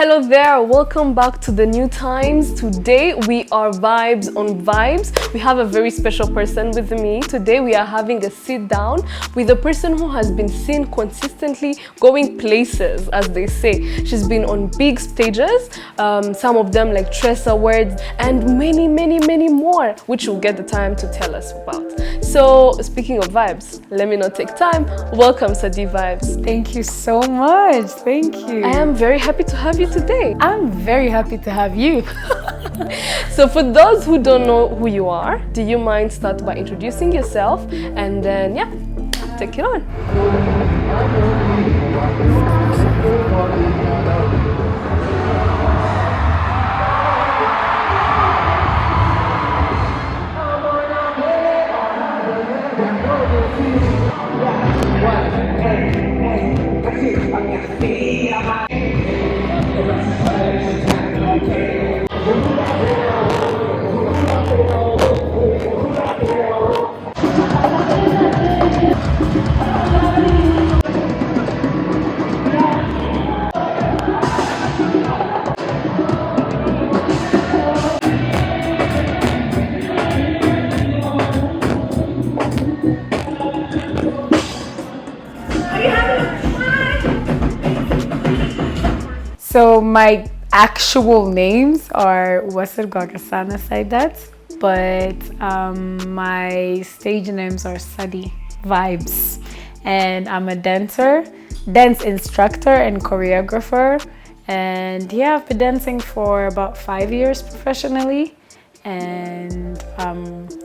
Hello there, welcome back to the New Times. Today we are vibes on vibes. We have a very special person with me. Today we are having a sit down with a person who has been seen consistently going places, as they say. She's been on big stages, some of them like Tress Awards and many more, which you'll get the time to tell us about. So speaking of vibes, let me not take time. Welcome Saddie Vibes. Thank you so much. Thank you. I am very happy to have you today. I'm very happy to have you. So for those who don't know who you are, do you mind start by introducing yourself and then take it on. So my actual names are Wasser Gagasana Saidat, but my stage names are Saddie Vibes, and I'm a dance instructor and choreographer, and I've been dancing for about 5 years professionally, and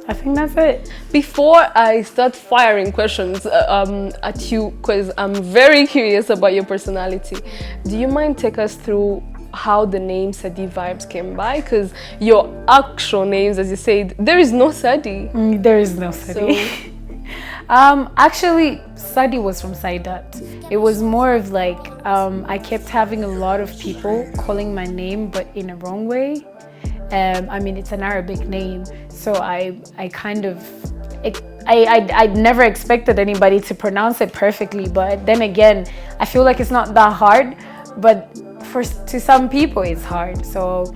I think that's it. Before I start firing questions at you, because I'm very curious about your personality, do you mind take us through how the name Saddie Vibes came by? Because your actual names, as you said, there is no Saddie. There is no Saddie. So... actually, Saddie was from Saidat. It was more of like, I kept having a lot of people calling my name, but in a wrong way. I mean, it's an Arabic name, so I never expected anybody to pronounce it perfectly, but then again, I feel like it's not that hard, but to some people it's hard. So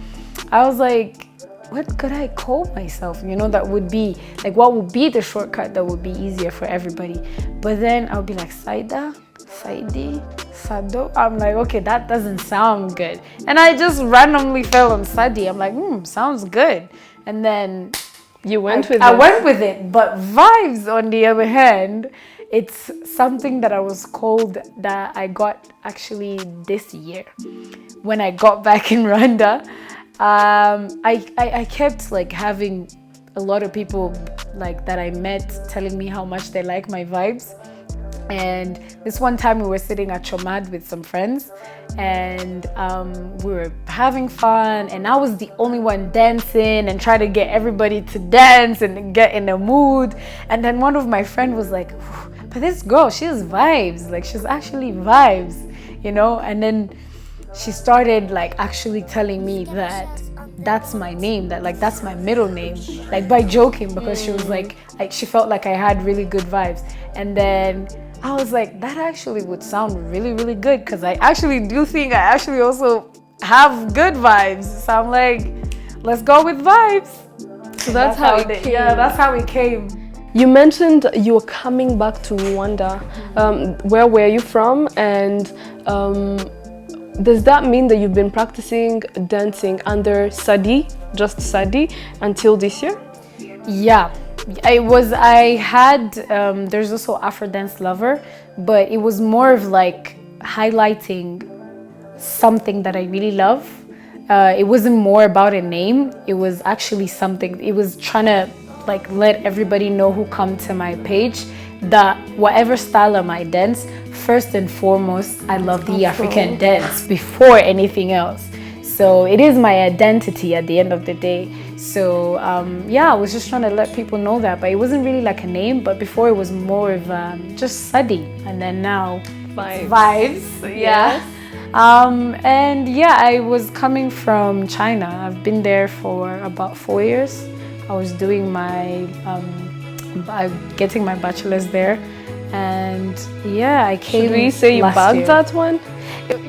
I was like, what could I call myself? You know, that would be like, what would be the shortcut that would be easier for everybody? But then I would be like, Saida, Saidi, Sado. I'm like, okay, that doesn't sound good. And I just randomly fell on Saddie. I'm like, sounds good. And then you went with it. I went with it. But Vibes, on the other hand, it's something that I was called that I got actually this year. When I got back in Rwanda, I kept like having a lot of people like that I met telling me how much they like my vibes. And this one time we were sitting at Chomad with some friends, and we were having fun, and I was the only one dancing and trying to get everybody to dance and get in the mood. And then one of my friends was like, but this girl, she's vibes, like she's actually vibes, you know. And then she started like actually telling me that that's my name, that like that's my middle name, like by joking, because she was like she felt like I had really good vibes. And then I was like, that actually would sound really good, because I actually do think I actually also have good vibes. So I'm like, let's go with Vibes. So that's how it came. Yeah, that's how it came. You mentioned you were coming back to Rwanda. Where were you from? And does that mean that you've been practicing dancing under Saddie, just Saddie, until this year? Yeah. There's also Afro Dance Lover, but it was more of like highlighting something that I really love. It wasn't more about a name. It was actually something. It was trying to like let everybody know who come to my page that whatever style of I dance, first and foremost, I love the African dance before anything else. So it is my identity at the end of the day. So I was just trying to let people know that, but it wasn't really like a name. But before it was more of just Saddie, and then now Vibes. Yeah. I was coming from China. I've been there for about 4 years. I was doing getting my bachelor's there, And yeah, I came. Should we say you last bagged year. that one?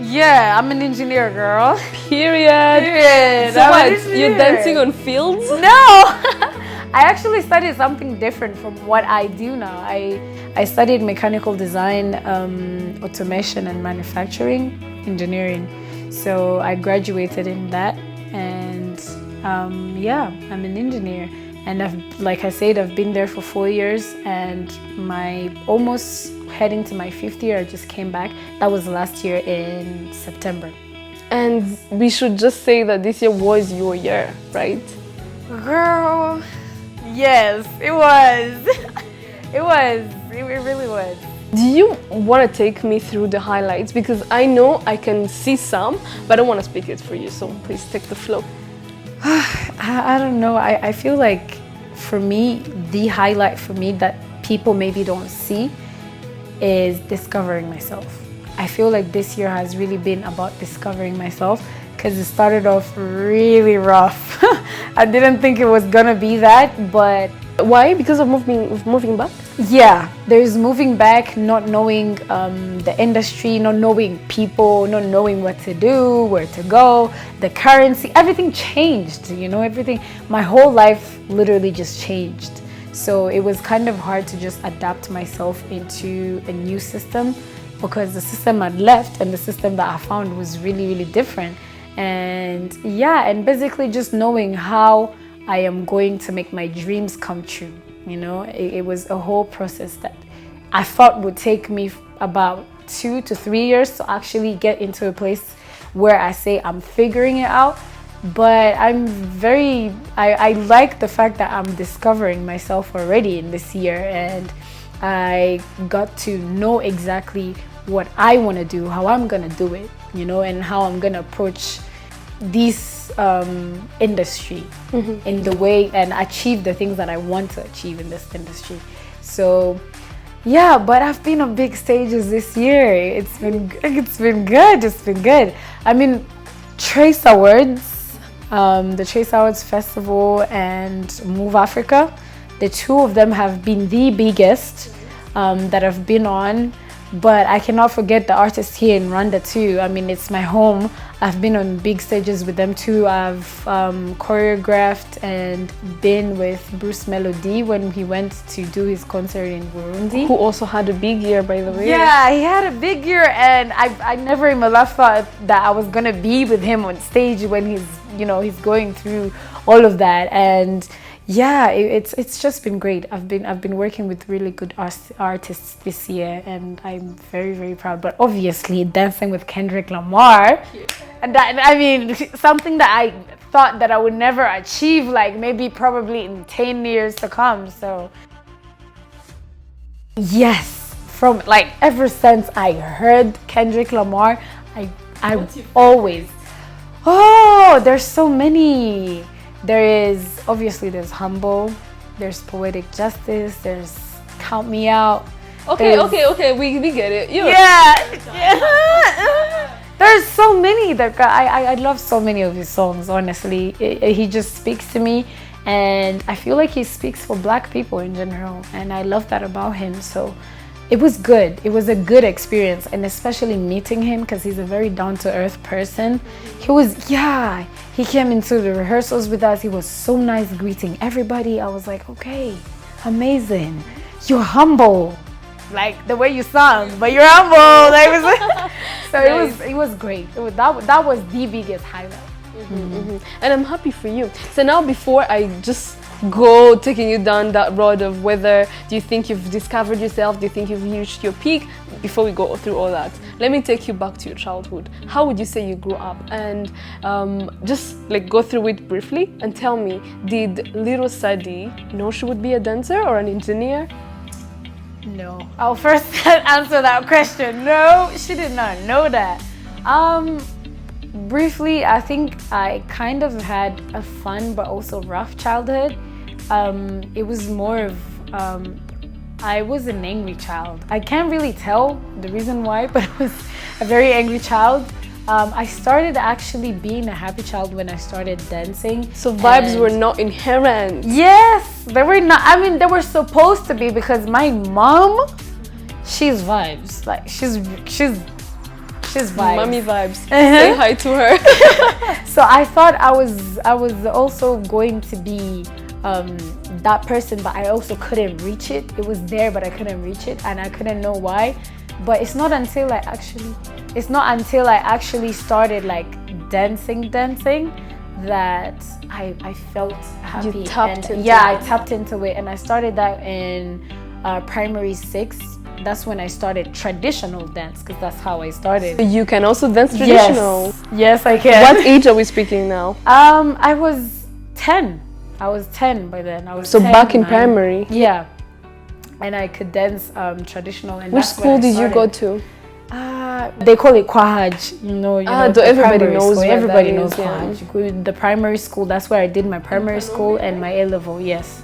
Yeah, I'm an engineer, girl. Period. Period. So I'm an what? engineer. You're dancing on fields? No! I actually studied something different from what I do now. I studied mechanical design, automation and manufacturing engineering. So I graduated in that, and yeah, I'm an engineer. And like I said, I've been there for 4 years, and my almost heading to my 5th year. I just came back. That was last year in September. And we should just say that this year was your year, right? Girl, yes, it was. It really was. Do you want to take me through the highlights? Because I know I can see some, but I don't want to speak it for you. So please take the flow. I don't know. I feel like for me, the highlight for me that people maybe don't see is discovering myself. I feel like this year has really been about discovering myself, because it started off really rough. I didn't think it was gonna be that, but Why? Because of moving back? yeah, there's moving back, not knowing the industry, not knowing people, not knowing what to do, where to go, the currency, everything changed, you know, everything. My whole life literally just changed. So it was kind of hard to just adapt myself into a new system, because the system I'd left and the system that I found was really, really different. And yeah, and basically just knowing how I am going to make my dreams come true. You know, it was a whole process that I thought would take me about 2 to 3 years to actually get into a place where I say I'm figuring it out. But I like the fact that I'm discovering myself already in this year, and I got to know exactly what I want to do, how I'm going to do it, you know, and how I'm going to approach this industry in the way and achieve the things that I want to achieve in this industry. So yeah, but I've been on big stages this year. It's been good. I mean, Trace Awards, the Trace Awards Festival and Move Africa, the two of them have been the biggest that I've been on. But I cannot forget the artists here in Rwanda too. I mean, it's my home. I've been on big stages with them too. I've choreographed and been with Bruce Melody when he went to do his concert in Burundi. Who also had a big year, by the way. Yeah, he had a big year, and I never in my life thought that I was gonna be with him on stage when he's going through all of that. And yeah, it's just been great. I've been working with really good artists this year, and I'm very, very proud. But obviously, dancing with Kendrick Lamar, and that, I mean, something that I thought that I would never achieve, like maybe probably in 10 years to come. So yes, from like ever since I heard Kendrick Lamar, I always, there's so many. There's Humble, there's Poetic Justice, there's Count Me Out. Okay, we get it. Yeah. There's so many that I love so many of his songs, honestly. He just speaks to me, and I feel like he speaks for Black people in general, and I love that about him. So it was good. It was a good experience, and especially meeting him, because he's a very down-to-earth person. He came into the rehearsals with us. He was so nice, greeting everybody. I was like, okay, amazing. You're humble, like the way you sound, but you're humble. It was great. That was the biggest highlight. And I'm happy for you. So now, before I just go taking you down that road of whether do you think you've discovered yourself, do you think you've reached your peak, before we go through all that, let me take you back to your childhood. How would you say you grew up? And just like go through it briefly and tell me, did little Saddie know she would be a dancer or an engineer? No. I'll first answer that question. No, she did not know that. Briefly, I think I kind of had a fun but also rough childhood. It was more of, I was an angry child. I can't really tell the reason why, but I was a very angry child. I started actually being a happy child when I started dancing. So vibes were not inherent. Yes, they were not. I mean, they were supposed to be, because my mom, she's vibes. Like she's vibes. Mommy vibes. Say hi to her. So I thought I was also going to be that person, but I also couldn't reach it. It was there, but I couldn't reach it, and I couldn't know why. But it's not until I actually started like dancing that I felt happy. You tapped into I it. tapped into it, and I started that in primary 6. That's when I started traditional dance, because that's how I started. You can also dance traditional. Yes, I can. What age are we speaking now? I was 10. I was 10 by then. I was So 10, back in 9. primary. Yeah, and I could dance traditional. And Which that's school when I did you go started. to? They call it Kwahaj. The everybody primary knows school. where Everybody that knows is, yeah. Kwahaj. You go to the primary school. That's where I did my primary school and my A level. Yes,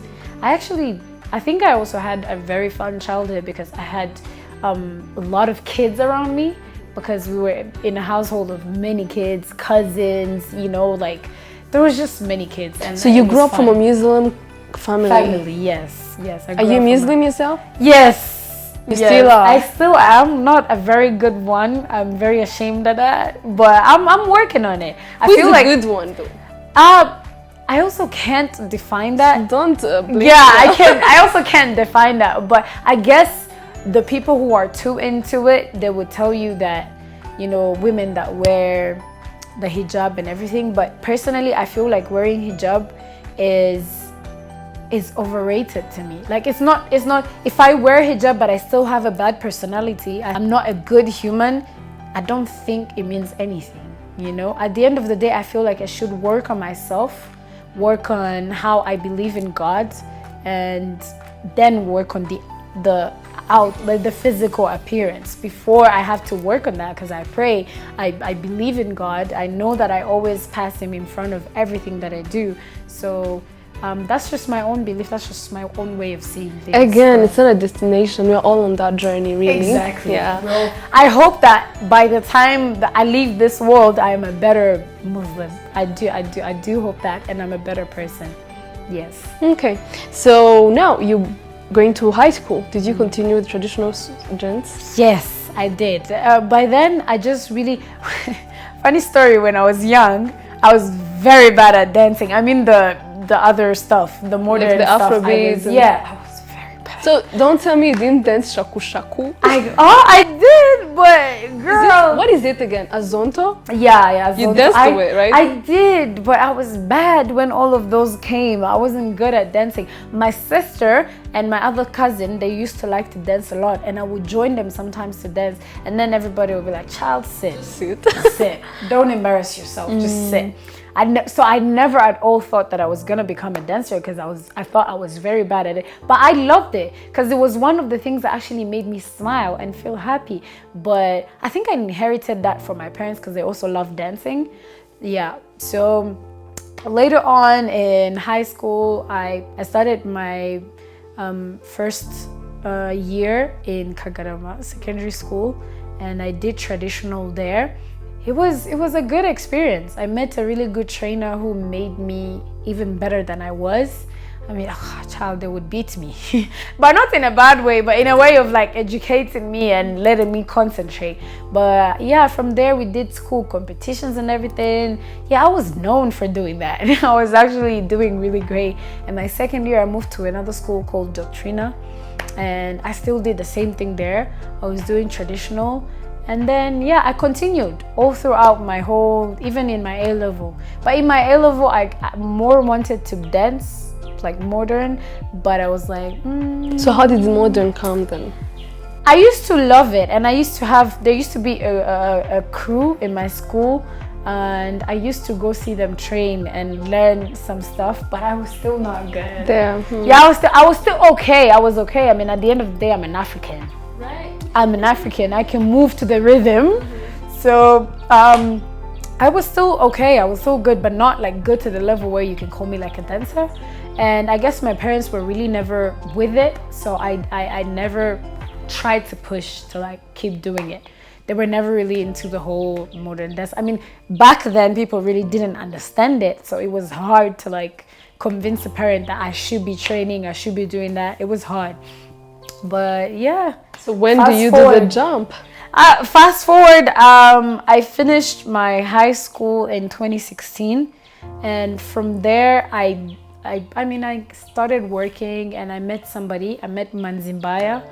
I think I also had a very fun childhood because I had a lot of kids around me, because we were in a household of many kids, cousins. Like there was just many kids. And So you grew up from a Muslim family. Yes. I Are grew you up from Muslim yourself? Yes. You still are? I still am. Not a very good one. I'm very ashamed of that, but I'm working on it. I Who's feel the like good one though? I also can't define that. Don't blame I yourself. can't. I also can't define that. But I guess the people who are too into it, they would tell you that, women that wear the hijab and everything. But personally, I feel like wearing hijab is overrated to me. Like it's not. If I wear hijab but I still have a bad personality, I'm not a good human, I don't think it means anything. At the end of the day, I feel like I should work on myself, work on how I believe in God, and then work on the physical appearance before I have to work on that, because I pray, I believe in God, I know that I always pass him in front of everything that I do. So that's just my own belief, that's just my own way of seeing things. Again, it's not a destination, we're all on that journey, really. Exactly. Yeah. Well, I hope that by the time that I leave this world, I am a better Muslim. I do hope that, and I'm a better person. Yes. Okay, so now you're going to high school. Did you continue with traditional dance? Yes, I did. By then, I just really... Funny story, when I was young, I was very bad at dancing. I mean the other stuff, the modern Like the stuff. Afrobeats. I was very bad. So don't tell me you didn't dance shaku shaku. I did, but girl... What is it again? Azonto? Yeah. You danced to it, right? I did, but I was bad when all of those came. I wasn't good at dancing. My sister and my other cousin, they used to like to dance a lot, and I would join them sometimes to dance, and then everybody would be like, child, sit. Sit. Don't embarrass yourself. Just sit. So I never at all thought that I was gonna become a dancer, because I thought I was very bad at it. But I loved it, because it was one of the things that actually made me smile and feel happy. But I think I inherited that from my parents, because they also loved dancing. Yeah. So later on in high school, I started my first year in Kagarama Secondary School, and I did traditional there. It was a good experience. I met a really good trainer who made me even better than I was. I mean, child, they would beat me. But not in a bad way, but in a way of like educating me and letting me concentrate. But yeah, from there we did school competitions and everything. Yeah, I was known for doing that. I was actually doing really great. In my second year, I moved to another school called Doctrina, and I still did the same thing there. I was doing traditional. And then, yeah, I continued all throughout my whole, even in my A level. But in my A level, I more wanted to dance, like modern, but I was like, So how did the modern come then? I used to love it, and there used to be a crew in my school, and I used to go see them train and learn some stuff, but I was still not good. Yeah, I was still okay. I was okay. I mean, at the end of the day, I'm an African. Right. I'm an African. I can move to the rhythm. So I was still okay. I was still good, but not like good to the level where you can call me like a dancer. And I guess my parents were really never with it, so I never tried to push to like keep doing it. They were never really into the whole modern dance. I mean, back then people really didn't understand it, so it was hard to like convince a parent that I should be training, I should be doing that. It was hard. But yeah. So when do Fast you do forward. the jump? Fast forward, I finished my high school in 2016, and from there I started working, and I met somebody. I met Manzimbaya,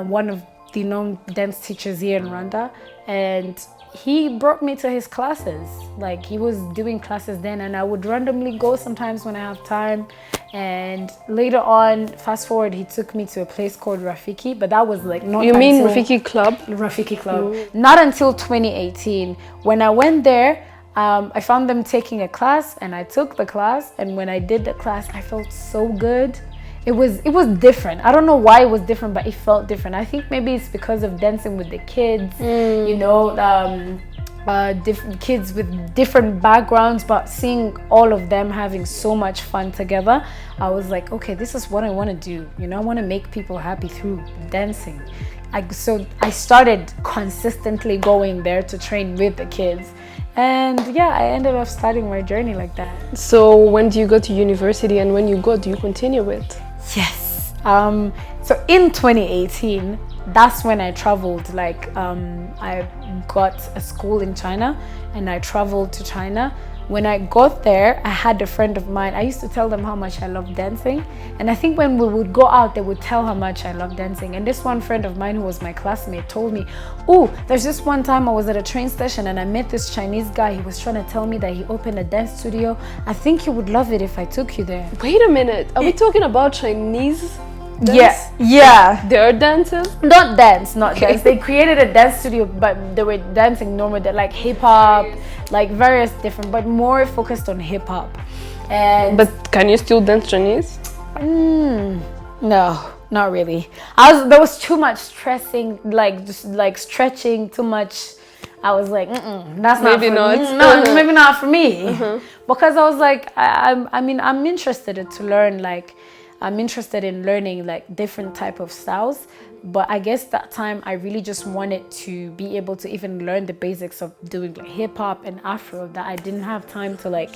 one of the known dance teachers here in Rwanda, and he brought me to his classes. Like, he was doing classes then, and I would randomly go sometimes when I have time. And later on, fast forward, he took me to a place called Rafiki, but that was like not You mean until Rafiki Club? Rafiki Club. Not until 2018. When I went there, I found them taking a class, and I took the class. And when I did the class, I felt so good. It was different. I don't know why it was different, but it felt different. I think maybe it's because of dancing with the kids, you know, different kids with different backgrounds, but seeing all of them having so much fun together, I was like, okay, this is what I want to do. You know, I want to make people happy through dancing. So I started consistently going there to train with the kids. And yeah, I ended up starting my journey like that. So when do you go to university, and when you go, do you continue it? Yes. So in 2018, that's when I traveled. Like, I got a school in China, and I traveled to China. When I got there, I had a friend of mine. I used to tell them how much I love dancing. And I think when we would go out, they would tell how much I love dancing. And this one friend of mine who was my classmate told me, oh, there's this one time I was at a train station and I met this Chinese guy. He was trying to tell me that he opened a dance studio. I think you would love it if I took you there. Wait a minute. Are we talking about Chinese dance? Yeah. Yeah. They're dancers? Not dance. They created a dance studio, but they were dancing normally, like hip hop, like various different, but more focused on hip hop. And But can you still dance Chinese? no, not really. There was too much stressing, like just like stretching too much. I was like, that's not Maybe for not. me. No, maybe not for me. Because I was like, I'm interested to learn, like, I'm interested in learning like different type of styles. But I guess that time I really just wanted to be able to even learn the basics of doing like hip hop and Afro, that I didn't have time to like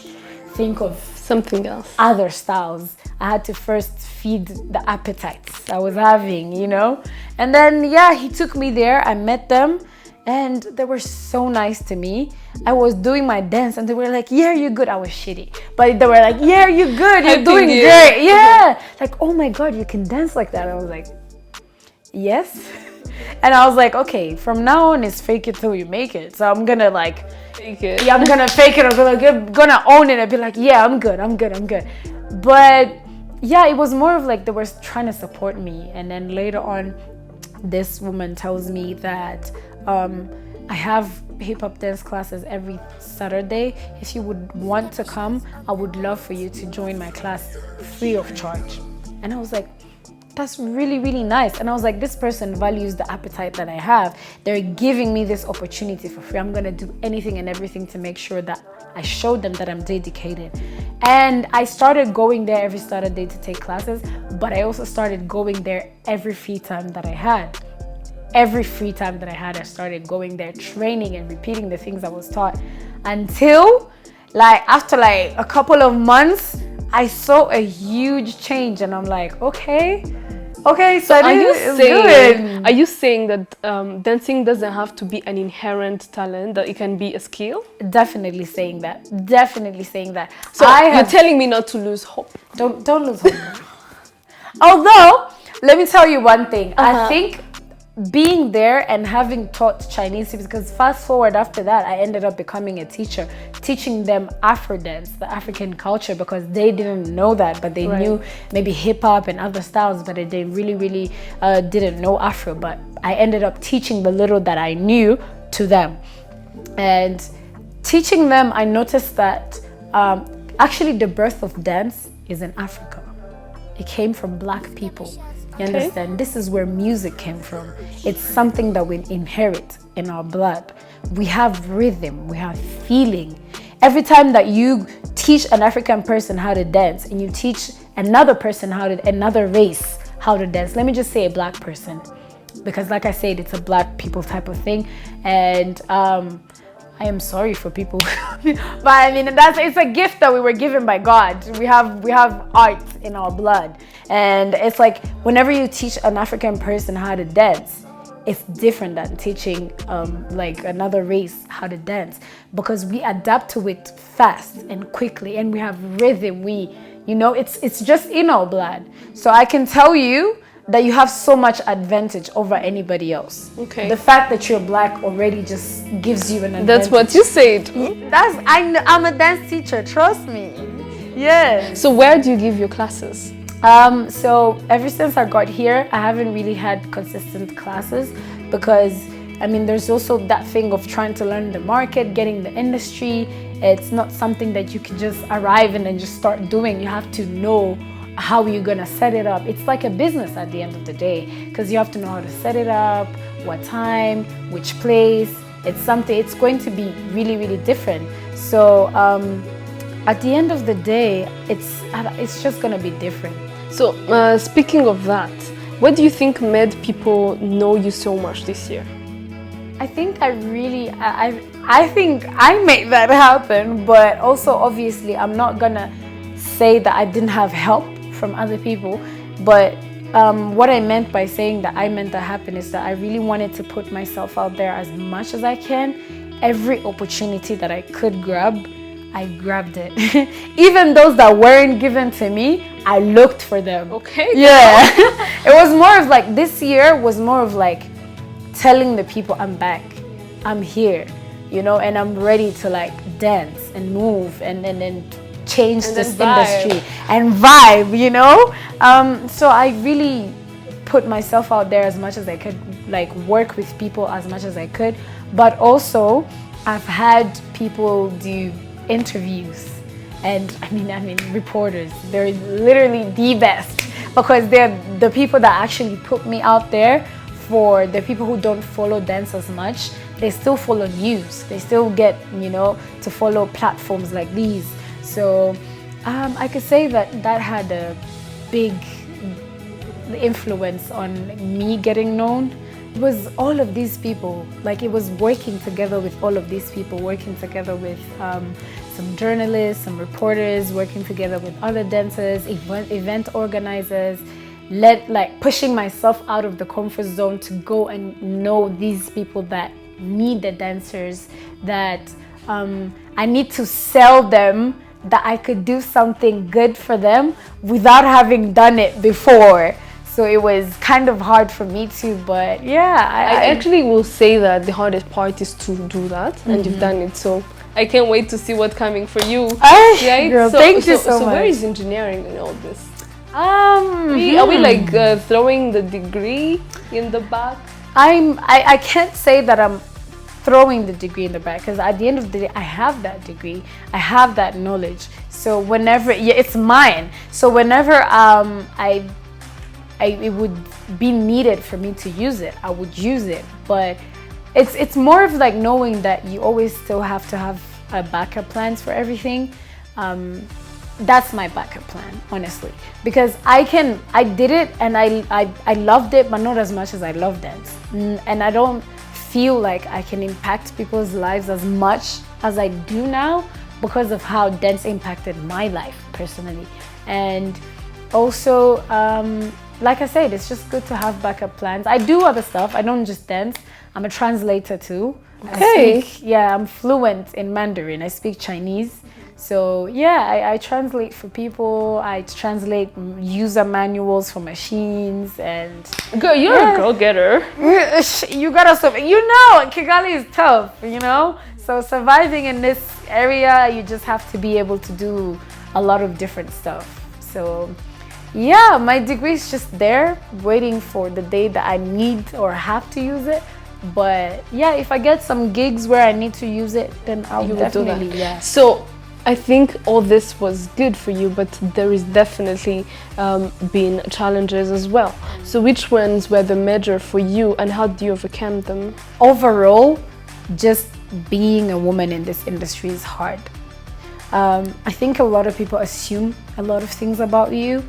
think of Something else. other styles. I had to first feed the appetites I was having, you know? And then, yeah, he took me there. I met them and they were so nice to me. I was doing my dance and they were like, yeah, you're good. I was shitty. But they were like, yeah, you're good. You're doing great. Yeah. Like, oh my God, you can dance like that. I was like, yes. And I was like, okay, from now on it's fake it till you make it. So I'm gonna like Fake it. yeah, I'm gonna fake it. I'm gonna own it and be like, yeah, I'm good. But yeah, it was more of like they were trying to support me. And then later on, this woman tells me that I have hip hop dance classes every Saturday. If you would want to come, I would love for you to join my class free of charge. And I was like, that's really, really nice. And I was like, this person values the appetite that I have. They're giving me this opportunity for free. I'm gonna do anything and everything to make sure that I show them that I'm dedicated. And I started going there every Saturday to take classes, but I also started going there every free time that I had. Every free time that I had, I started going there, training and repeating the things I was taught, until like after like a couple of months, I saw a huge change. And I'm like, okay, so Are you saying that dancing doesn't have to be an inherent talent, that it can be a skill? Definitely saying that. So you're telling me not to lose hope. Don't lose hope. Although, let me tell you one thing. I think being there and having taught Chinese students, because fast forward after that, I ended up becoming a teacher, teaching them Afro dance, the African culture, because they didn't know that, but they knew maybe hip hop and other styles, but they really, really didn't know Afro. But I ended up teaching the little that I knew to them. And teaching them, I noticed that actually the birth of dance is in Africa. It came from Black people. You understand? This is where music came from. It's something that we inherit in our blood. We have rhythm, we have feeling. Every time that you teach an African person how to dance and you teach another person another race how to dance, let me just say a Black person, because like I said, it's a Black people type of thing. And I am sorry for people, but I mean, it's a gift that we were given by God. We have art in our blood. And it's like whenever you teach an African person how to dance, it's different than teaching like another race how to dance, because we adapt to it fast and quickly, and we have rhythm. It's just in our blood. So I can tell you that you have so much advantage over anybody else. Okay. The fact that you're black already just gives you an advantage. That's what you said. I'm a dance teacher, trust me. Yes. So where do you give your classes? So ever since I got here, I haven't really had consistent classes, because there's also that thing of trying to learn the market, getting the industry. It's not something that you can just arrive and then just start doing. You have to know how you're gonna set it up. It's like a business at the end of the day, because you have to know how to set it up, what time, which place. It's going to be really, really different. So at the end of the day, it's just gonna be different. So speaking of that, what do you think made people know you so much this year? I think I think I made that happen, but also obviously I'm not gonna say that I didn't have help from other people. But what I meant by saying that I meant that happen is that I really wanted to put myself out there as much as I can. Every opportunity that I could grab, I grabbed it. Even those that weren't given to me, I looked for them. Okay. Yeah. It was more of like, this year was more of like telling the people I'm back, I'm here, and I'm ready to like dance and move and change this industry and vibe, So I really put myself out there as much as I could, like work with people as much as I could. But also I've had people do interviews, and reporters, they're literally the best, because they're the people that actually put me out there. For the people who don't follow dance as much, they still follow news, they still get to follow platforms like these. So I could say that had a big influence on me getting known. It was all of these people, like it was working together with all of these people, working together with some journalists, some reporters, working together with other dancers, event organizers, pushing myself out of the comfort zone to go and know these people that need the dancers, that I need to sell them that I could do something good for them without having done it before. So it was kind of hard for me too, but yeah. I actually will say that the hardest part is to do that, and you've done it. So I can't wait to see what's coming for you. Right? Girl, thank you so much. So where is engineering in all this? Are we like throwing the degree in the back? I can't say that I'm throwing the degree in the back, because at the end of the day, I have that degree, I have that knowledge. So whenever, it's mine. So whenever it would be needed for me to use it, I would use it. But it's more of like knowing that you always still have to have a backup plans for everything. That's my backup plan, honestly, because I did it and I loved it, but not as much as I love dance. And I don't feel like I can impact people's lives as much as I do now because of how dance impacted my life personally. And also, like I said, it's just good to have backup plans. I do other stuff. I don't just dance. I'm a translator too. Okay. I'm fluent in Mandarin. I speak Chinese. So yeah, I translate for people. I translate user manuals for machines, and girl, you're a go-getter. You gotta survive. Kigali is tough. So surviving in this area, you just have to be able to do a lot of different stuff. So yeah, my degree is just there, waiting for the day that I need or have to use it. But yeah, if I get some gigs where I need to use it, then I'll definitely do that. Yeah. So I think all this was good for you, but there is definitely been challenges as well. So which ones were the major for you, and how do you overcome them? Overall, just being a woman in this industry is hard. I think a lot of people assume a lot of things about you,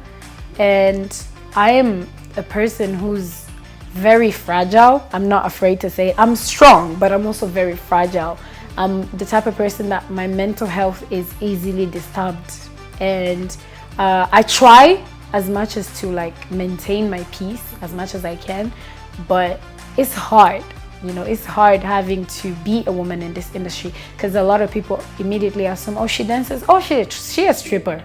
and I am a person who's very fragile. I'm not afraid to say it. I'm strong, but I'm also very fragile. I'm the type of person that my mental health is easily disturbed, and I try as much as to like maintain my peace as much as I can, but it's hard. You know, it's hard having to be a woman in this industry, because a lot of people immediately assume, oh, she dances, oh, she a stripper.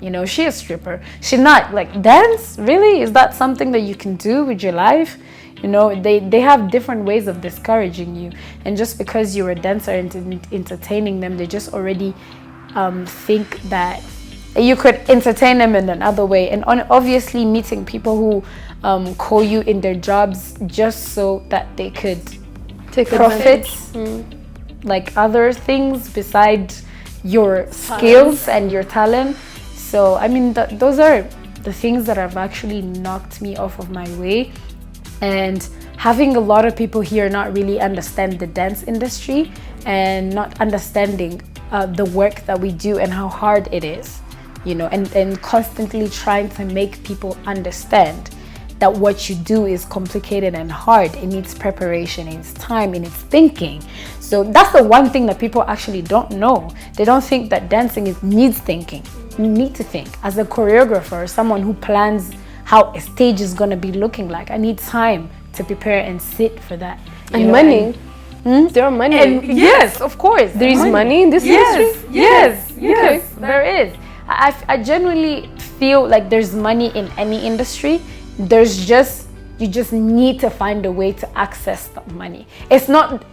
You know, she a stripper. She not like dance? Really? Is that something that you can do with your life? You know, they have different ways of discouraging you. And just because you're a dancer and entertaining them, they just already think that you could entertain them in another way. And obviously meeting people who call you in their jobs just so that they could take profit like other things besides your skills and your talent. So I mean, those are the things that have actually knocked me off of my way. And having a lot of people here not really understand the dance industry and not understanding the work that we do and how hard it is, you know, and constantly trying to make people understand that what you do is complicated and hard. It needs preparation, it needs time, it needs thinking. So that's the one thing that people actually don't know. They don't think that dancing needs thinking. You need to think. As a choreographer, someone who plans how a stage is going to be looking like, I need time to prepare and sit for that. And money. There are money. And yes, of course. There is money in this industry? Yes, okay. There is. I genuinely feel like there's money in any industry. There's just, you just need to find a way to access the money. It's not,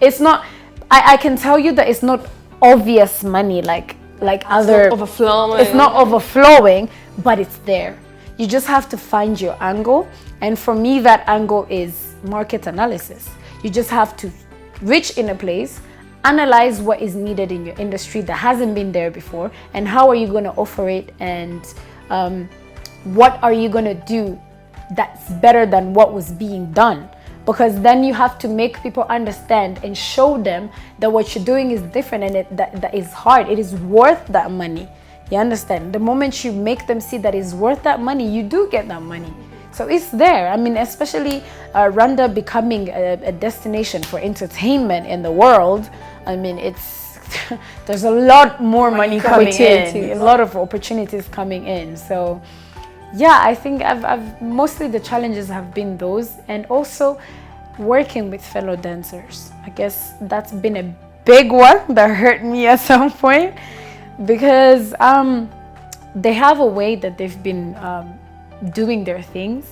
I can tell you that it's not obvious money like other. It's not overflowing. It's not overflowing, but it's there. You just have to find your angle. And for me, that angle is market analysis. You just have to reach in a place, analyze what is needed in your industry that hasn't been there before, and how are you going to offer it, and what are you going to do that's better than what was being done. Because then you have to make people understand and show them that what you're doing is different and that is hard. It is worth that money. You understand? The moment you make them see that it's worth that money, you do get that money. So it's there. I mean, especially Rwanda becoming a destination for entertainment in the world. I mean, it's there's a lot more money coming in, a lot of opportunities coming in. So yeah, I think I've mostly the challenges have been those, and also working with fellow dancers. I guess that's been a big one that hurt me at some point, because they have a way that they've been doing their things,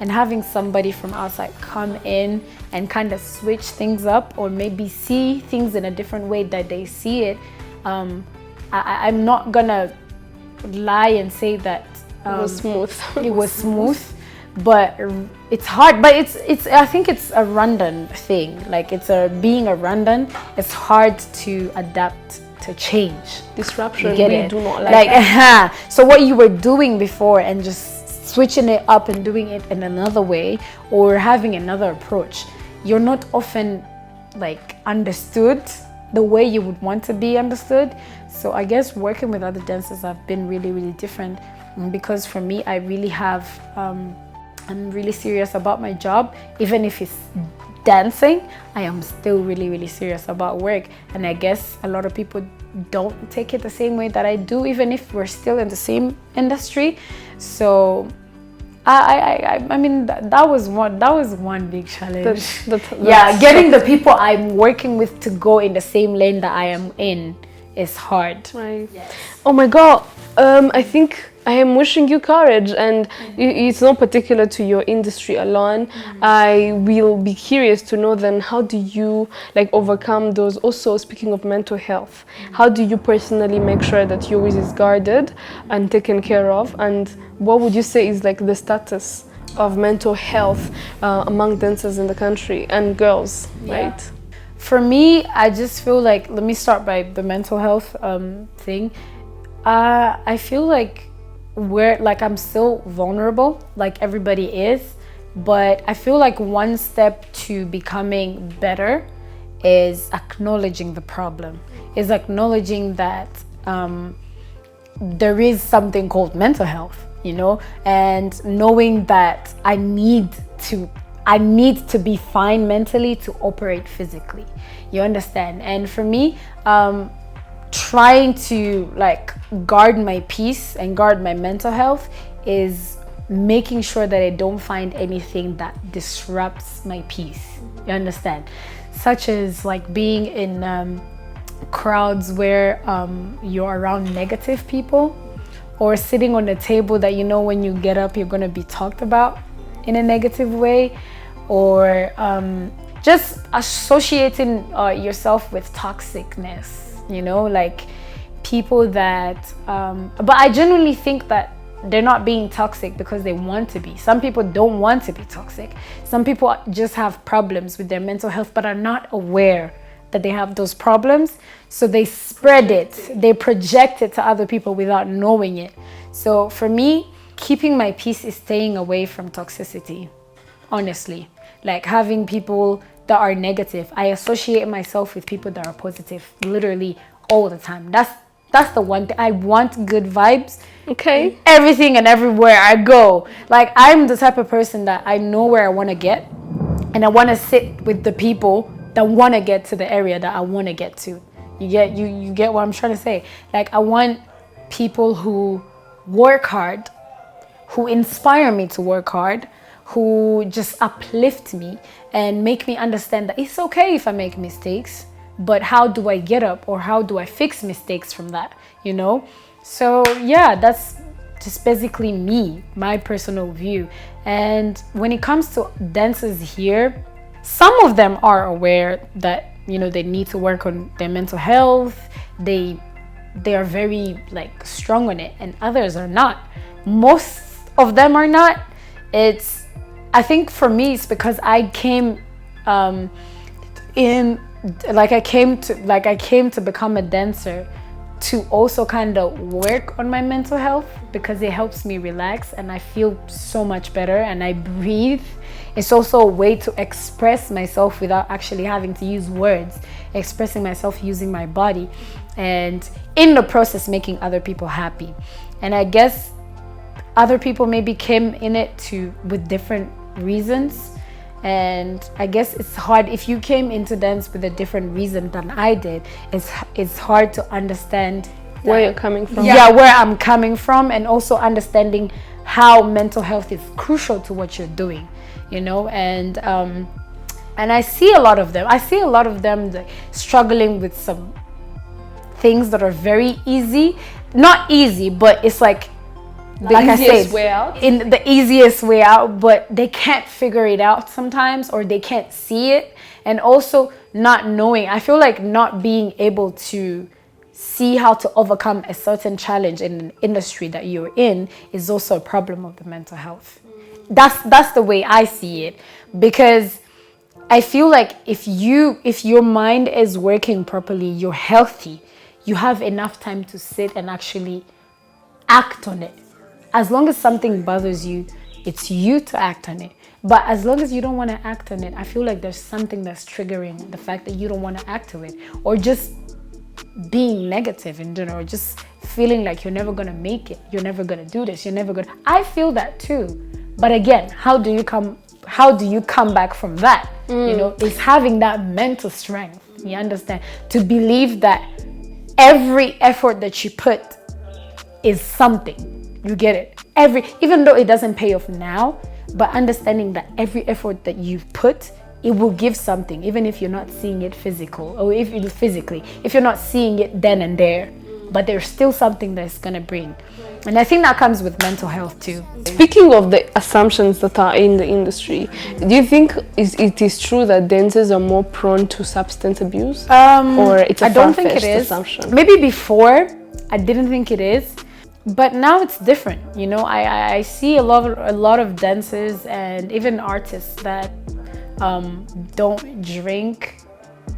and having somebody from outside come in and kind of switch things up, or maybe see things in a different way that they see it. I'm not gonna lie and say that it was smooth. It was smooth, but it's hard. But it's I think it's a Rwandan thing. Like being a Rwandan, it's hard to adapt to change. Disruption. You get we it? do not like it. So what you were doing before and just switching it up and doing it in another way, or having another approach, you're not often like understood the way you would want to be understood. So I guess working with other dancers have been really, really different. Because for me, I really have, I'm really serious about my job. Even if it's dancing, I am still really, really serious about work. And I guess a lot of people don't take it the same way that I do, even if we're still in the same industry. So I mean, that was one big challenge. Yeah, getting the people I'm working with to go in the same lane that I am in is hard. Right. Yes. Oh my God. I think I am wishing you courage, and it's not particular to your industry alone. I will be curious to know then, how do you like overcome those? Also, speaking of mental health, how do you personally make sure that yours is guarded and taken care of? And what would you say is like the status of mental health among dancers in the country and girls, right? For me, I just feel like, let me start by the mental health thing. I feel like I'm still vulnerable, like everybody is, but I feel like one step to becoming better is acknowledging the problem, is acknowledging that there is something called mental health, you know, and knowing that I need to be fine mentally to operate physically, you understand? And for me, trying to like guard my peace and guard my mental health is making sure that I don't find anything that disrupts my peace. You understand? Such as like being in crowds where you're around negative people, or sitting on a table that you know when you get up you're going to be talked about in a negative way, or just associating yourself with toxicness, you know, like people that but I genuinely think that they're not being toxic because they want to be. Some people don't want to be toxic. Some people just have problems with their mental health but are not aware that they have those problems, so they spread it, they project it to other people without knowing it. So for me, keeping my peace is staying away from toxicity, honestly. Like having people that are negative. I associate myself with people that are positive literally all the time. That's the one thing. I want good vibes. Okay. Everything and everywhere I go. Like I'm the type of person that I know where I want to get, and I want to sit with the people that want to get to the area that I want to get to. You get what I'm trying to say? Like I want people who work hard, who inspire me to work hard, who just uplift me and make me understand that it's okay if I make mistakes, but how do I get up, or how do I fix mistakes from that, you know? So yeah, that's just basically me, my personal view. And when it comes to dancers here, some of them are aware that, you know, they need to work on their mental health. They are very like strong on it, and others are not. Most of them are not. I think for me it's because I came I came to become a dancer to also kind of work on my mental health, because it helps me relax and I feel so much better and I breathe. It's also a way to express myself without actually having to use words, expressing myself using my body, and in the process making other people happy. And I guess other people maybe came in it with different reasons, and I guess it's hard if you came into dance with a different reason than I did. It's hard to understand where you're coming from. Yeah, where I'm coming from, and also understanding how mental health is crucial to what you're doing, you know. And I see a lot of them. Like, struggling with some things that are very easy, not easy, but it's like the easiest way out. In the easiest way out, but they can't figure it out sometimes, or they can't see it. And also not knowing, I feel like not being able to see how to overcome a certain challenge in an industry that you're in is also a problem of the mental health. That's the way I see it, because I feel like if your mind is working properly, you're healthy, you have enough time to sit and actually act on it. As long as something bothers you, it's you to act on it. But as long as you don't want to act on it, I feel like there's something that's triggering the fact that you don't want to act on it, or just being negative in general, just feeling like you're never going to make it, you're never going to do this, I feel that too. But again, how do you come back from that? You know, it's having that mental strength, you understand, to believe that every effort that you put is something. You get it? Even though it doesn't pay off now, but understanding that every effort that you've put, it will give something, even if you're not seeing it physically, if you're not seeing it then and there, but there's still something that's gonna bring. And I think that comes with mental health too. Speaking of the assumptions that are in the industry, do you think it is true that dancers are more prone to substance abuse? Or it's a I don't think it far-fetched is. assumption? Maybe before I didn't think it is, but now it's different. You know, I see a lot of dancers and even artists that don't drink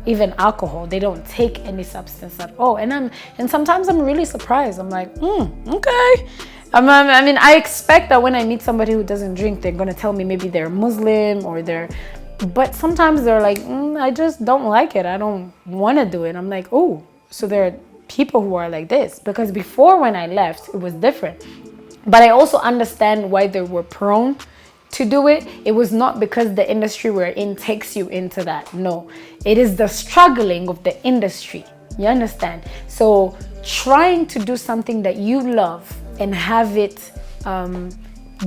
even alcohol. They don't take any substance at all. And sometimes I'm really surprised. I'm like, okay. I mean, I expect that when I meet somebody who doesn't drink, they're gonna tell me maybe they're Muslim or but sometimes they're like, I just don't like it. I don't want to do it. I'm like, oh, so there are people who are like this. Because before, when I left, it was different. But I also understand why they were prone to do it. It was not because the industry we're in takes you into that. No, it is the struggling of the industry. You understand? So trying to do something that you love and have it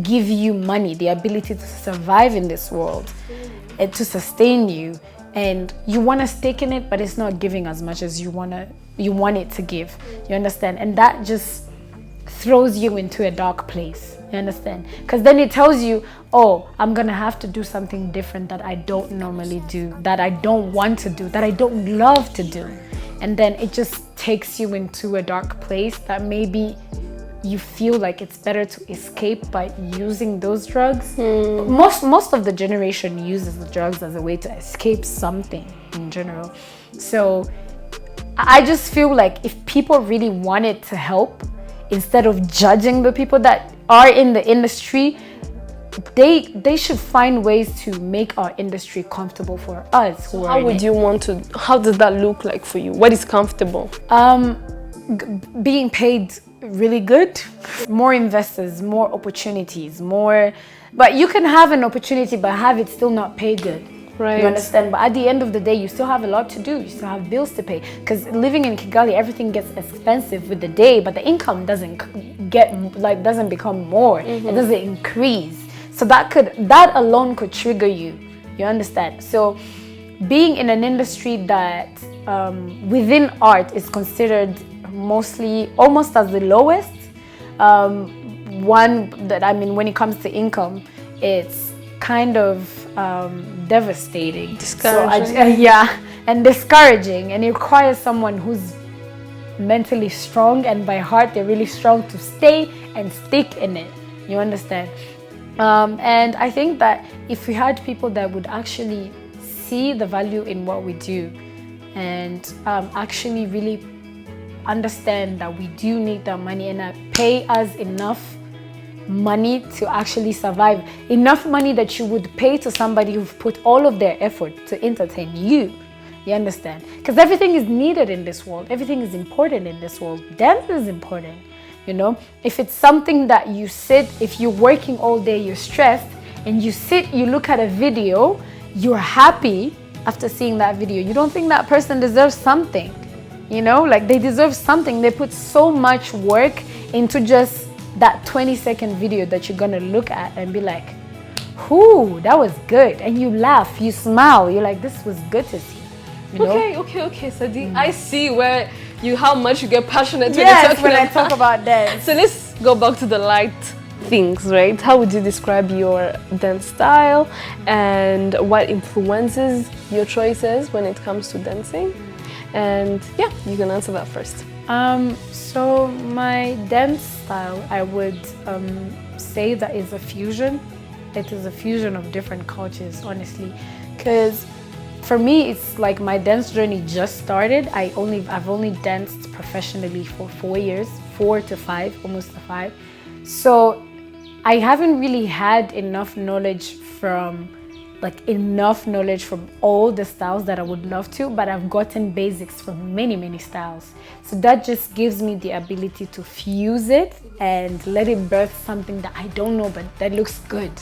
give you money, the ability to survive in this world, and to sustain you, and you want to stake in it, but it's not giving as much as you want it to give. You understand? And that just throws you into a dark place. You understand? Because then it tells you, oh, I'm gonna have to do something different that I don't normally do, that I don't want to do, that I don't love to do. And then it just takes you into a dark place that maybe you feel like it's better to escape by using those drugs. Most of the generation uses the drugs as a way to escape something in general. So I just feel like if people really wanted to help, instead of judging the people that are in the industry, they should find ways to make our industry comfortable for us. How would you want to, how does that look like for you? What is comfortable? Being paid really good, more investors, more opportunities, more, but you can have an opportunity but have it still not pay good. Right. You understand? But at the end of the day, you still have a lot to do. You still have bills to pay. Because living in Kigali, everything gets expensive with the day, but the income doesn't become more. It doesn't increase. So that alone could trigger you. You understand? So being in an industry that within art is considered mostly almost as the lowest, one that, I mean, when it comes to income, it's kind of devastating. Discouraging. And discouraging, and it requires someone who's mentally strong and by heart they're really strong to stay and stick in it. You understand? And I think that if we had people that would actually see the value in what we do and actually really understand that we do need that money and pay us enough money to actually survive, enough money that you would pay to somebody who've put all of their effort to entertain you. You understand? Because everything is needed in this world. Everything is important in this world. Dance is important. You know, if it's something that you sit, if you're working all day, you're stressed, and you sit, you look at a video, you're happy after seeing that video. You don't think that person deserves something. You know, like they deserve something. They put so much work into just that 20-second video that you're gonna look at and be like, "Whoo, that was good," and you laugh, you smile, you're like, "This was good to see." You know? Okay, Saddie. I see how much you get passionate when I talk about dance. So let's go back to the light things, right? How would you describe your dance style and what influences your choices when it comes to dancing? And yeah, you can answer that first. So my dance style, I would say that is a fusion. It is a fusion of different cultures, honestly, because for me, it's like my dance journey just started. I've only danced professionally for 4 years, 4 to 5, almost to 5. So I haven't really had enough knowledge from all the styles that I would love to, but I've gotten basics from many styles. So that just gives me the ability to fuse it and let it birth something that I don't know, but that looks good.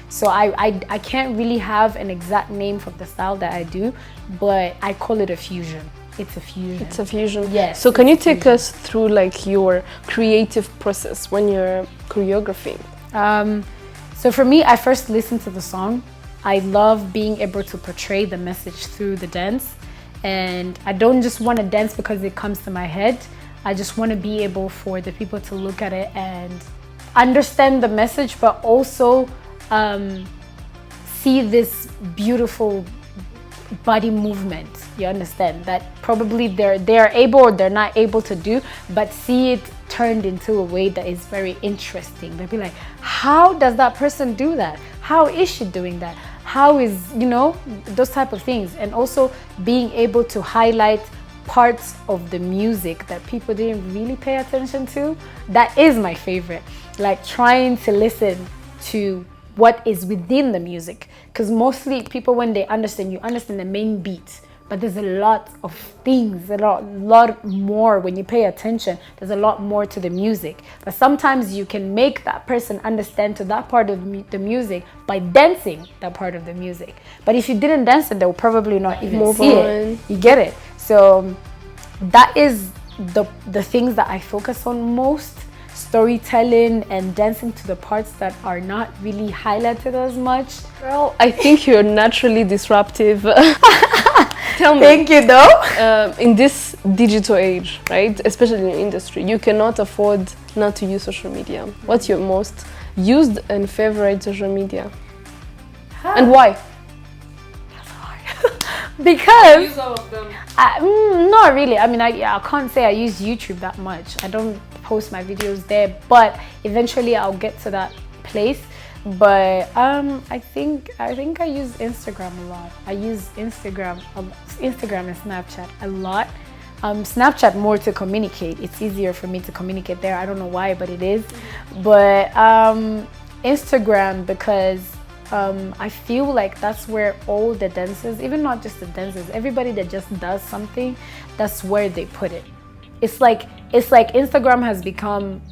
So I can't really have an exact name for the style that I do, but I call it a fusion. It's a fusion. It's a fusion. Yes. So can you take us through like your creative process when you're choreographing? So for me, I first listen to the song. I love being able to portray the message through the dance. And I don't just want to dance because it comes to my head. I just want to be able for the people to look at it and understand the message, but also see this beautiful body movement. You understand that probably they are able or they're not able to do, but see it turned into a way that is very interesting. They'll be like, how does that person do that? How is she doing that? How is, you know, those type of things. And also being able to highlight parts of the music that people didn't really pay attention to. That is my favorite. Like trying to listen to what is within the music, because mostly people, when they understand, you understand the main beat, but there's a lot of things, a lot more when you pay attention. There's a lot more to the music, but sometimes you can make that person understand to that part of the music by dancing that part of the music. But if you didn't dance it, they'll probably not even see it. You get it? So that is the things that I focus on most. storytelling and dancing to the parts that are not really highlighted as much. Well, I think you're naturally disruptive. Tell me. Thank you, though. In this digital age, right, especially in the industry, you cannot afford not to use social media. What's your most used and favorite social media? And why? Because Use all of them. not really. I mean, I can't say I use YouTube that much. I don't post my videos there, but eventually I'll get to that place. But I think I use Instagram a lot. I use Instagram and Snapchat a lot. Snapchat more to communicate. It's easier for me to communicate there. I don't know why, but it is. But Instagram, because I feel like that's where all the dancers, even not just the dancers, everybody that just does something, that's where they put it. It's like Instagram has become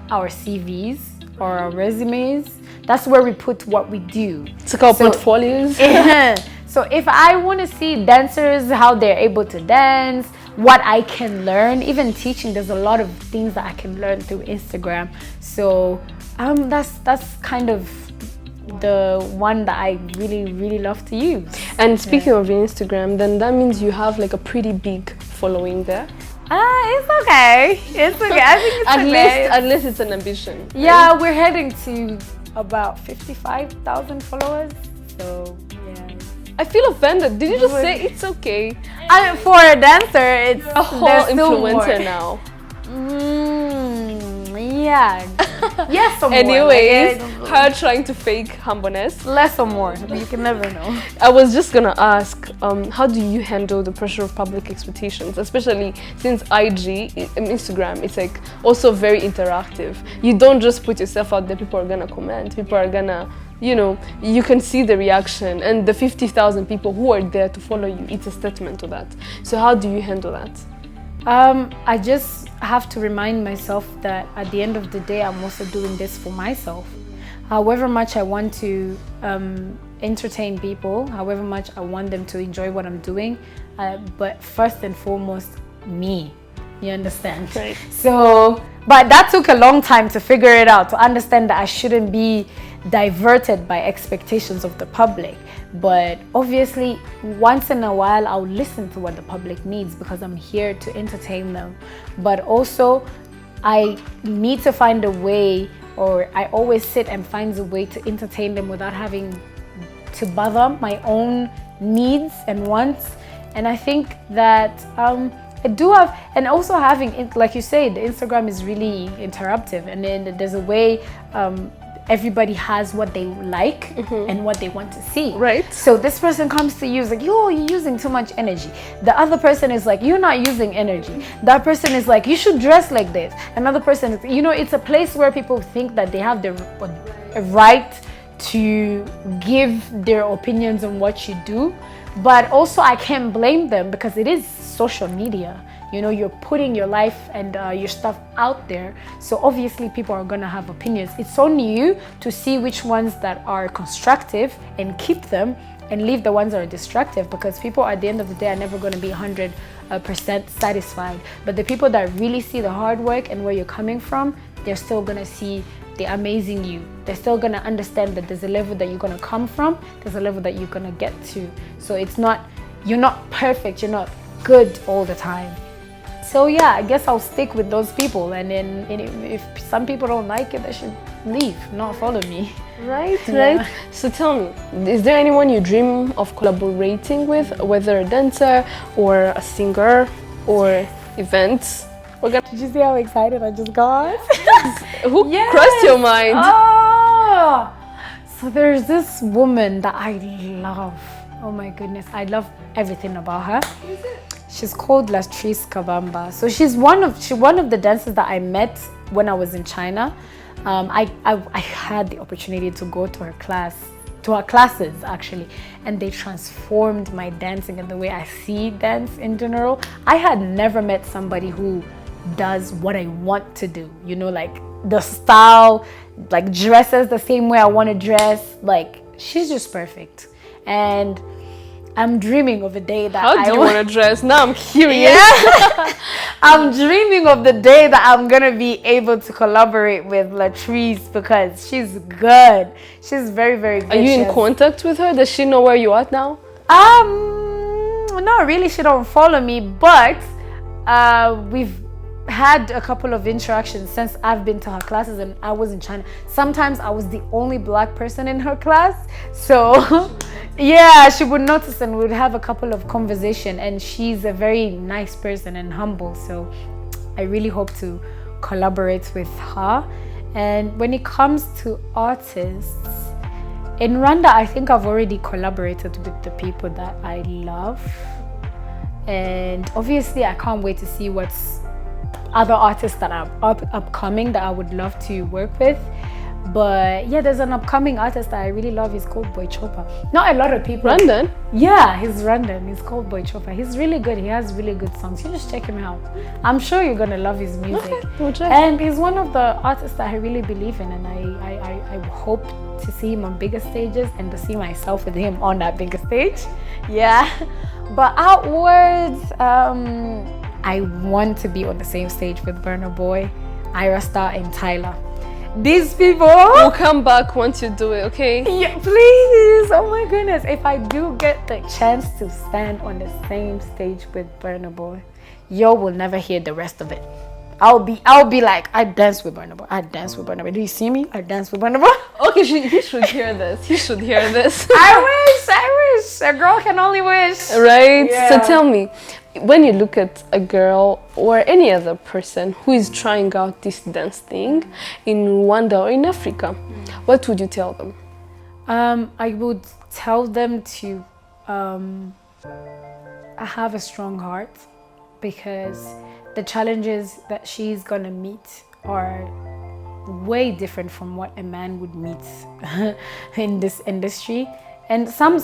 our CVs or our resumes. That's where we put what we do. It's like our portfolios. Yeah. So if I want to see dancers, how they're able to dance, what I can learn, even teaching, there's a lot of things that I can learn through Instagram. So that's kind of the one that I really love to use. And speaking of Instagram, then that means you have like a pretty big following there. It's okay. It's okay. I think it's okay. At least it's an ambition. Yeah, right? we're heading to about 55,000 followers. So yeah. I feel offended. Did you just say it's okay? For a dancer, it's A whole influencer now. Yeah. Yes or more. Anyways, her trying to fake humbleness. Less or more. You can never know. I was just gonna ask, how do you handle the pressure of public expectations, especially since Instagram, it's like also very interactive. You don't just put yourself out there, people are gonna comment, people are gonna, you can see the reaction, and the 50,000 people who are there to follow you, it's a statement to that. So how do you handle that? I just have to remind myself that at the end of the day, I'm also doing this for myself. However much I want to entertain people, however much I want them to enjoy what I'm doing, but first and foremost, me. You understand? Right. So, but that took a long time to figure it out, to understand that I shouldn't be diverted by expectations of the public. But obviously, once in a while, I'll listen to what the public needs because I'm here to entertain them. But also, I need to find a way, or I always sit and find a way to entertain them without having to bother my own needs and wants. And I think that I do have, and also having, like you said, the Instagram is really interactive, and then there's a way everybody has what they like and what they want to see. Right. So this person comes to you, is like, yo, you're using too much energy. The other person is like, you're not using energy. That person is like, you should dress like this. Another person is, it's a place where people think that they have the right to give their opinions on what you do. But also I can't blame them because it is social media. You're putting your life and your stuff out there. So obviously people are gonna have opinions. It's on you to see which ones that are constructive and keep them, and leave the ones that are destructive, because people at the end of the day are never gonna be 100% satisfied. But the people that really see the hard work and where you're coming from, they're still gonna see the amazing you. They're still gonna understand that there's a level that you're gonna come from, there's a level that you're gonna get to. So you're not perfect, you're not good all the time. So yeah, I guess I'll stick with those people, and then if some people don't like it, they should leave, not follow me. Right. So tell me, is there anyone you dream of collaborating with, whether a dancer or a singer or events? Did you see how excited I just got? Who crossed your mind? Oh, so there's this woman that I love. Oh my goodness, I love everything about her. Who is it? She's called Latrice Kabamba. So she's one of the dancers that I met when I was in China. I had the opportunity to go to her classes actually, and they transformed my dancing and the way I see dance in general. I had never met somebody who does what I want to do, like the style, like dresses the same way I want to dress. Like, she's just perfect. And I'm dreaming of a day that How do you want to dress? Now I'm curious. Yeah. I'm dreaming of the day that I'm gonna be able to collaborate with Latrice because she's good. She's very, very good. Are you in contact with her? Does she know where you are now? No, really, she don't follow me, but we've had a couple of interactions since I've been to her classes and I was in China. Sometimes I was the only black person in her class, so yeah, she would notice and we'd have a couple of conversation, and she's a very nice person and humble, so I really hope to collaborate with her. And when it comes to artists in Rwanda, I think I've already collaborated with the people that I love, and obviously I can't wait to see what's other artists that are upcoming that I would love to work with. But yeah, there's an upcoming artist that I really love. He's called Boy Chopper. Not a lot of people. Rwandan? Yeah, he's Rwandan. He's called Boy Chopper. He's really good. He has really good songs. You just check him out. I'm sure you're gonna love his music. Okay, we'll check. And he's one of the artists that I really believe in, and I hope to see him on bigger stages and to see myself with him on that bigger stage. Yeah. But outwards, I want to be on the same stage with Burna Boy, Ira Star, and Tyler. These people. We'll come back once you do it, okay? Yeah, please. Oh my goodness. If I do get the chance to stand on the same stage with Burna Boy, you will never hear the rest of it. I'll be like, I dance with Burna Boy. I dance with Burna Boy. Do you see me? I dance with Burna Boy. Okay, he should hear this. He should hear this. I wish. A girl can only wish. Right? Yeah. So tell me, when you look at a girl or any other person who is trying out this dance thing in Rwanda or in Africa, what would you tell them? I would tell them to have a strong heart, because the challenges that she's gonna meet are way different from what a man would meet in this industry. And some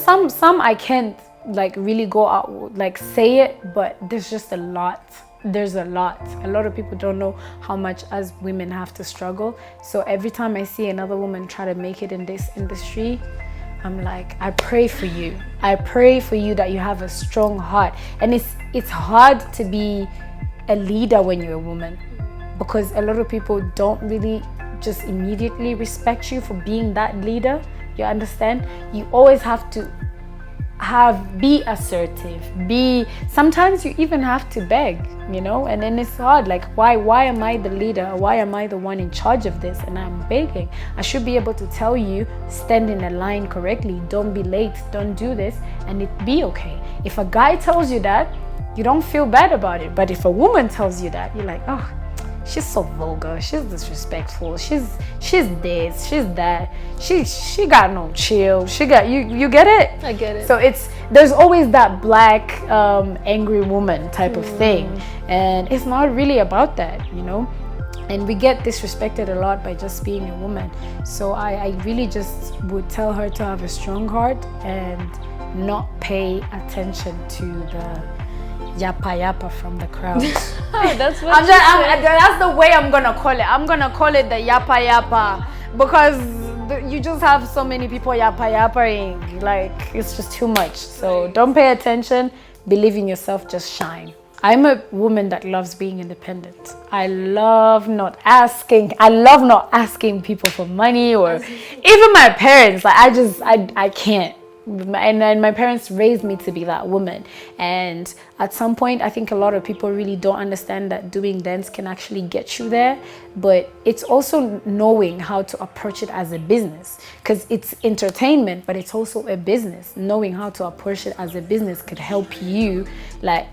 I can't like really go out like say it, but there's just a lot. There's a lot of people don't know how much as women have to struggle. So every time I see another woman try to make it in this industry, I'm like, I pray for you. I pray for you that you have a strong heart. And it's hard to be a leader when you're a woman, because a lot of people don't really just immediately respect you for being that leader. You understand? You always have to be assertive, sometimes you even have to beg, you know, and then it's hard, like why am I the leader? Why am I the one in charge of this and I'm begging? I should be able to tell you, stand in a line correctly, don't be late, don't do this, and it be okay. If a guy tells you that, you don't feel bad about it. But if a woman tells you that, you're like, oh, she's so vulgar, she's disrespectful, she's this, she's that, she got no chill, she got you get it? I get it. So there's always that black angry woman type of thing, and it's not really about that, you know. And we get disrespected a lot by just being a woman. So I really just would tell her to have a strong heart and not pay attention to the yappa from the crowd. That's what that's the way I'm gonna call it. I'm gonna call it the yappa, because you just have so many people yappaing, like it's just too much. So don't pay attention, believe in yourself, just shine. I'm a woman that loves being independent. I love not asking people for money, or even my parents. Like I can't. And my parents raised me to be that woman, and at some point I think a lot of people really don't understand that doing dance can actually get you there, but it's also knowing how to approach it as a business, because it's entertainment but it's also a business. Knowing how to approach it as a business could help you, like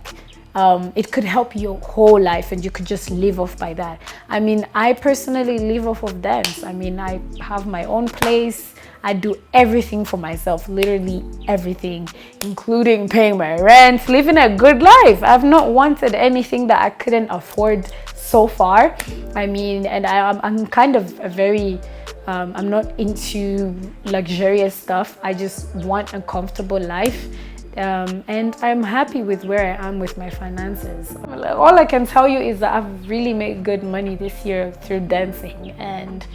it could help your whole life, and you could just live off by that. I mean, I personally live off of dance. I mean, I have my own place. I do everything for myself, literally everything, including paying my rent, living a good life. I've not wanted anything that I couldn't afford so far. I mean, and I'm kind of a very, I'm not into luxurious stuff. I just want a comfortable life. And I'm happy with where I am with my finances. All I can tell you is that I've really made good money this year through dancing, and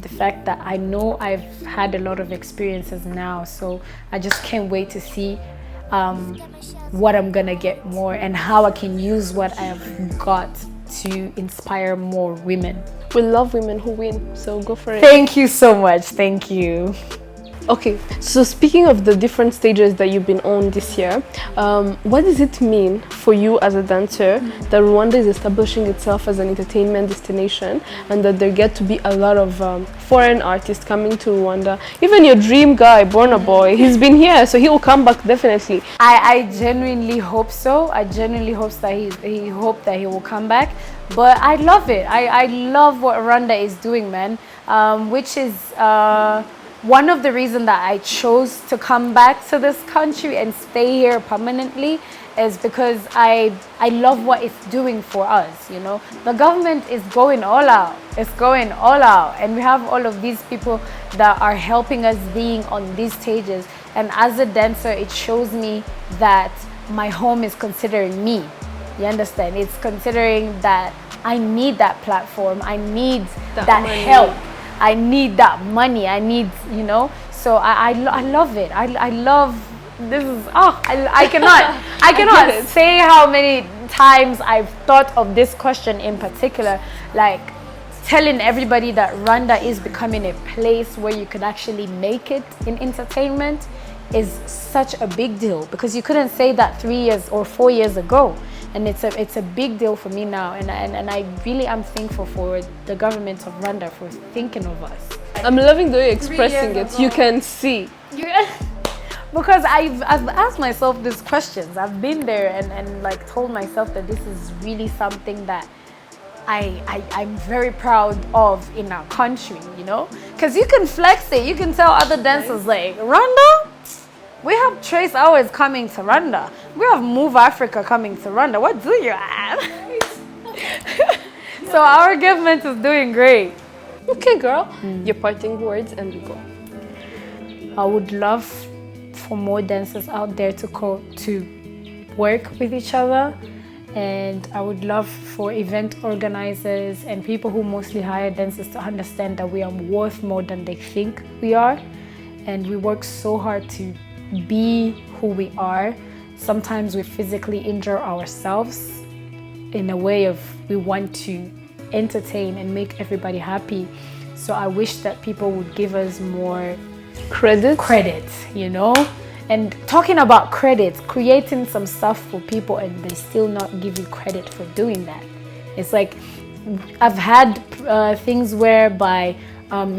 the fact that I know I've had a lot of experiences now, so I just can't wait to see what I'm gonna get more and how I can use what I've got to inspire more women. We love women who win, so go for it. Thank you so much. Thank you. Okay, so speaking of the different stages that you've been on this year, what does it mean for you as a dancer that Rwanda is establishing itself as an entertainment destination and that there get to be a lot of foreign artists coming to Rwanda? Even your dream guy, Burna Boy, he's been here, so he will come back definitely. I genuinely hope so. I genuinely hope that he will come back. But I love it. I love what Rwanda is doing, man, which is one of the reasons that I chose to come back to this country and stay here permanently is because I love what it's doing for us, you know. The government is going all out. It's going all out. And we have all of these people that are helping us being on these stages. And as a dancer, it shows me that my home is considering me. You understand? It's considering that I need that platform. I need that help. I need that money. I need, you know. So I love it. I love this is I cannot say how many times I've thought of this question in particular, like telling everybody that Rwanda is becoming a place where you can actually make it in entertainment is such a big deal, because you couldn't say that 3 years or 4 years ago. And it's a big deal for me now, and I really am thankful for the government of Rwanda for thinking of us. I'm loving the way you're expressing it. You can see. Because I've asked myself these questions. I've been there and like told myself that this is really something that I'm very proud of in our country, you know? Because you can flex it. You can tell other dancers like, Rwanda? We have Trace Hours coming to Rwanda. We have Move Africa coming to Rwanda. What do you have? So our government is doing great. Okay, girl. Your parting words and we go. I would love for more dancers out there to work with each other. And I would love for event organizers and people who mostly hire dancers to understand that we are worth more than they think we are. And we work so hard to be who we are. Sometimes we physically injure ourselves in a way of we want to entertain and make everybody happy. So I wish that people would give us more credit, you know. And talking about credit, creating some stuff for people and they still not give you credit for doing that. It's like I've had things whereby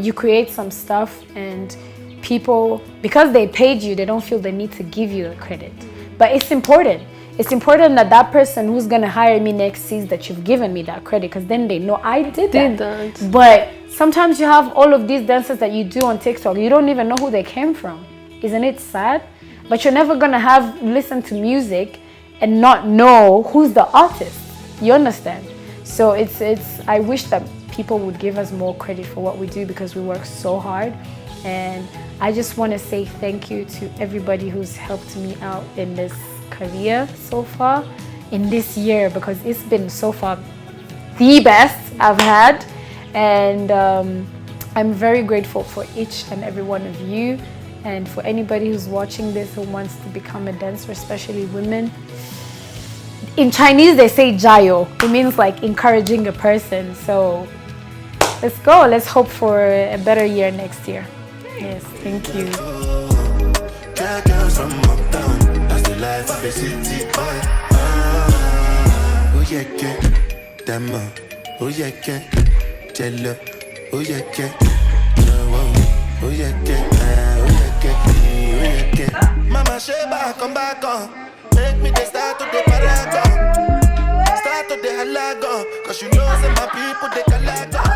you create some stuff and people, because they paid you, they don't feel the need to give you the credit. But it's important. It's important that that person who's gonna hire me next sees that you've given me that credit, because then they know I did that. But sometimes you have all of these dances that you do on TikTok, you don't even know who they came from. Isn't it sad? But you're never gonna listen to music and not know who's the artist. You understand? So I wish that people would give us more credit for what we do, because we work so hard. And I just want to say thank you to everybody who's helped me out in this career so far, in this year, because it's been so far the best I've had. And I'm very grateful for each and every one of you. And for anybody who's watching this who wants to become a dancer, especially women. In Chinese, they say jayo. It means like encouraging a person. So let's go. Let's hope for a better year next year. Yes, thank you. Mama Sheba, come back on. Make me the start of the paragon. Start of the halagon. Cause you know some my people they calagon.